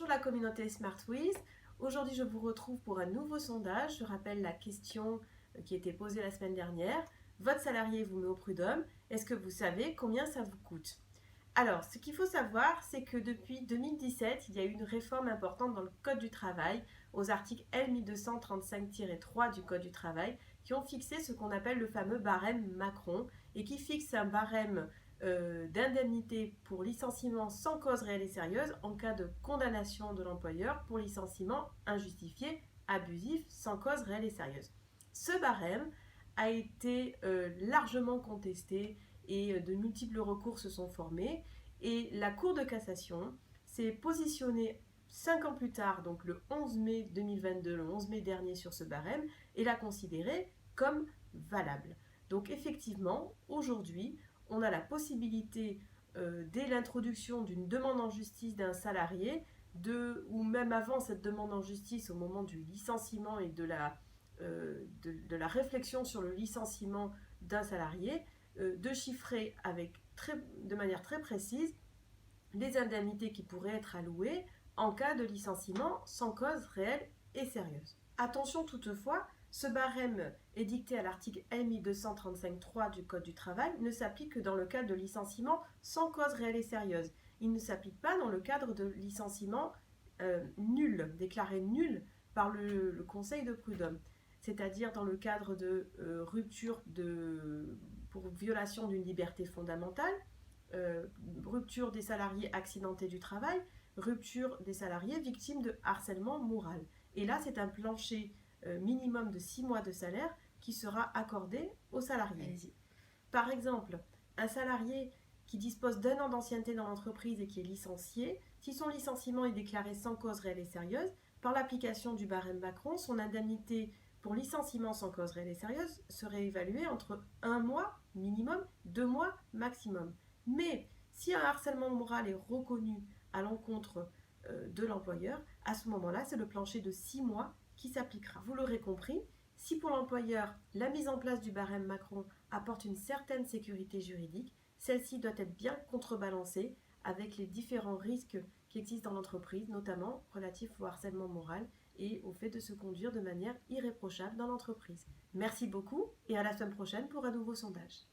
Bonjour la communauté SmartWiz. Aujourd'hui, je vous retrouve pour un nouveau sondage. Je rappelle la question qui était posée la semaine dernière. Votre salarié vous met au prud'homme. Est-ce que vous savez combien ça vous coûte? Alors, ce qu'il faut savoir, c'est que depuis 2017, il y a eu une réforme importante dans le Code du travail, aux articles L1235-3 du Code du travail, qui ont fixé ce qu'on appelle le fameux barème Macron, et qui fixe un barème d'indemnité pour licenciement sans cause réelle et sérieuse en cas de condamnation de l'employeur pour licenciement injustifié, abusif, sans cause réelle et sérieuse. Ce barème a été largement contesté et de multiples recours se sont formés. Et la Cour de cassation s'est positionnée 5 ans plus tard, donc le 11 mai 2022, le 11 mai dernier, sur ce barème et l'a considéré comme valable. Donc effectivement, aujourd'hui, on a la possibilité, dès l'introduction d'une demande en justice d'un salarié, ou même avant cette demande en justice, au moment du licenciement et de la réflexion sur le licenciement d'un salarié, de chiffrer de manière très précise les indemnités qui pourraient être allouées en cas de licenciement sans cause réelle et sérieuse. Attention toutefois, ce barème édicté à l'article L1235-3 du Code du travail ne s'applique que dans le cadre de licenciement sans cause réelle et sérieuse. Il ne s'applique pas dans le cadre de licenciement nul, déclaré nul par le Conseil de prud'homme, c'est-à-dire dans le cadre de rupture pour violation d'une liberté fondamentale, rupture des salariés accidentés du travail, rupture des salariés victimes de harcèlement moral. Et là, c'est un plancher minimum de 6 mois de salaire qui sera accordé aux salariés. Par exemple, un salarié qui dispose d'un an d'ancienneté dans l'entreprise et qui est licencié, si son licenciement est déclaré sans cause réelle et sérieuse, par l'application du barème Macron, son indemnité pour licenciement sans cause réelle et sérieuse serait évaluée entre 1 mois minimum, 2 mois maximum. Mais si un harcèlement moral est reconnu à l'encontre de l'employeur, à ce moment-là, c'est le plancher de 6 mois qui s'appliquera. Vous l'aurez compris, si pour l'employeur, la mise en place du barème Macron apporte une certaine sécurité juridique, celle-ci doit être bien contrebalancée avec les différents risques qui existent dans l'entreprise, notamment relatifs au harcèlement moral et au fait de se conduire de manière irréprochable dans l'entreprise. Merci beaucoup et à la semaine prochaine pour un nouveau sondage.